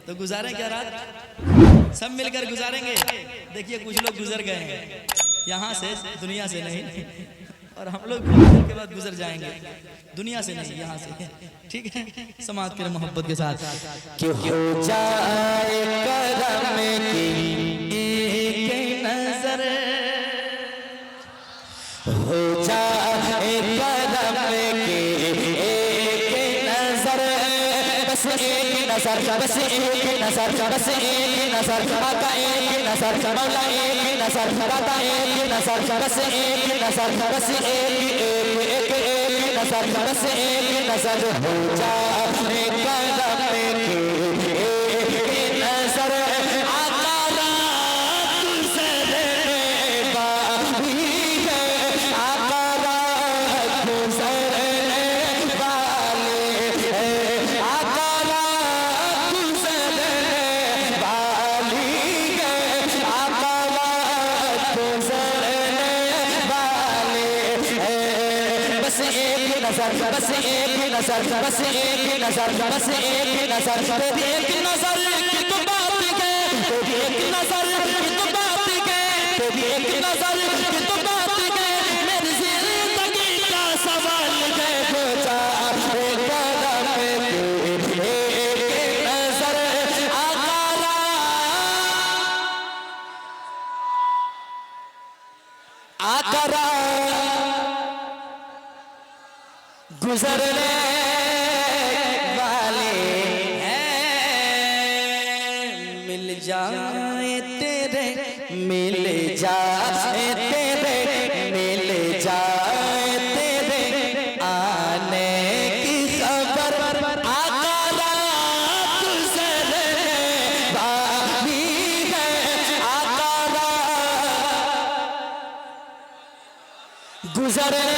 तो गुजारें क्या रात, सब मिलकर गुजारेंगे। देखिए कुछ लोग गुजर गए हैं यहाँ से, दुनिया से नहीं, और हम लोग के बाद गुजर जाएंगे, दुनिया से नहीं, यहाँ से। ठीक है, समाज के मोहब्बत के साथ कि हो जाए करम की एक नजर, हो जाए करम की एक नजर, बस एक नजर, बस एक नजर, बस एक नजर, आका एक नजर, मौला एक नजर, दाता एक नजर, बस एक नजर, बस एक नजर, बस एक नजर, हो जाए करम की एक नजर, आका रात गुज़रने वाली है, आका रात गुज़रने वाली है, आका रात गुज़रने वाली है, आका रात गुज़रने वाली है, बस एक नजर, बस एक नजर, बस एक नजर, बस एक नजर, तेरी एक नजर की तो बात है, तेरी एक नजर की तो बात है, तेरी एक नजर की तो बात है, मेरी जिंदगी का सवाल है, पूछा एक नजर, आकरा गुजरने वाले हैं, मिल जाए तेरे, मिल जाए तेरे, मिल जाए तेरे आने की खबर, आका रात गुजरने वाली है, आका रात गुजरने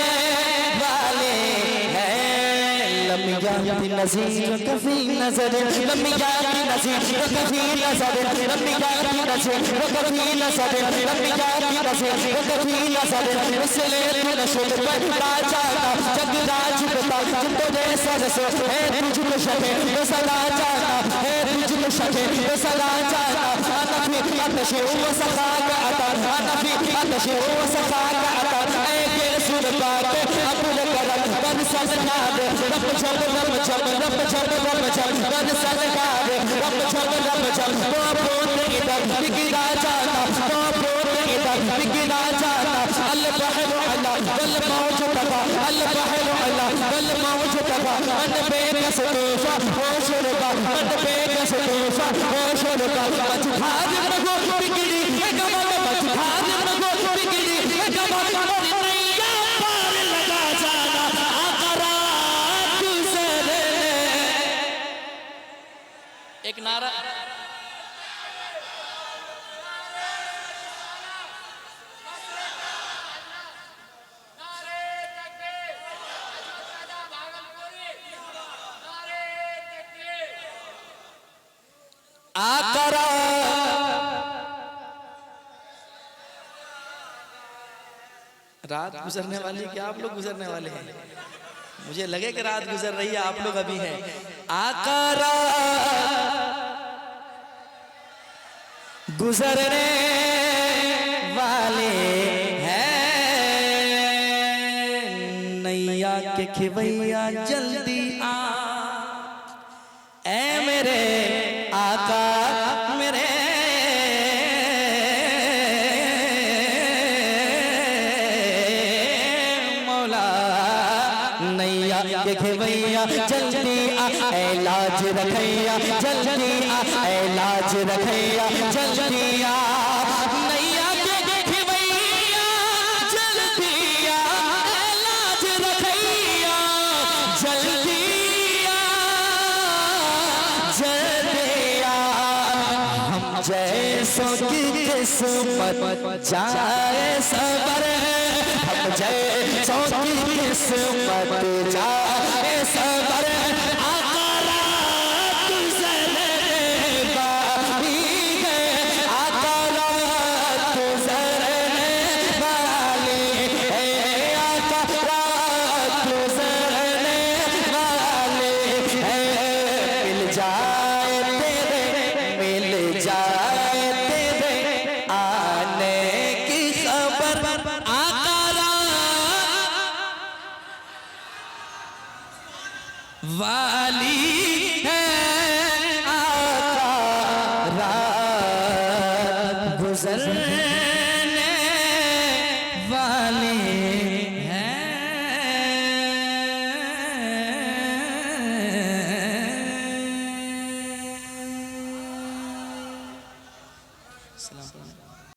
नज़ीर कफी नजर, लम्बिया की नज़ीर कफी नजर, लम्बिया की नज़ीर कफी नजर, लम्बिया की नज़ीर कफी नजर, इसलिए नशे पर राजा का जग राज बता, जिनको जैसा रसो है तुझको शबे वो सदा जाना है, तुझको शबे वो सदा जाना, अनफी अतशे वो सखा का अता, अनफी अतशे वो सखा का अता, ऐके सुर पाके अबुल करम बन सजना दे, रब छब रब छब रब छब रब छब बन सजना दे, रब छब रब छब, वो बोल इधर बिगड़ा जाना, वो बोल इधर बिगड़ा जाना, अल बहर अला वल मौज तबा, अल बहर अला वल मौज तबा, मन बेकस तूफा हो शुरबा, मन बेकस तूफा हो शुरबा, मजधार रगो बिगड़ी है कमल, मजधार रगो बिगड़ी है कमल, नैया पार लगा जाना, आका रात गुज़रने, एक नारा आकरा रात गुजरने वाली, क्या आप लोग गुजरने वाले हैं? मुझे लगे कि रात गुजर रही है, आप लोग अभी हैं। आकरा गुजरने वाले हैं, नैया के खिवैया जल्दी आ, ऐ मेरे आका मेरे मौला, नैया के खिवैया जल्दी आ, ऐ लाज रखैया जल्दी आ, ऐ लाज रखैया जल्दी आ, नैया के खिवैया जल्दी आ, ऐ लाज रखैया जल्दी आ, जल्दी आ, हम जैसों की किस्मत जाए सबर, हम जैसों की किस्मत जाए सबर, आका रात गुज़रने वाली है, आका रात गुज़रने वाली है, आका रात गुज़रने वाली है, मिल जाए तेरे वाली है आका रात गुजर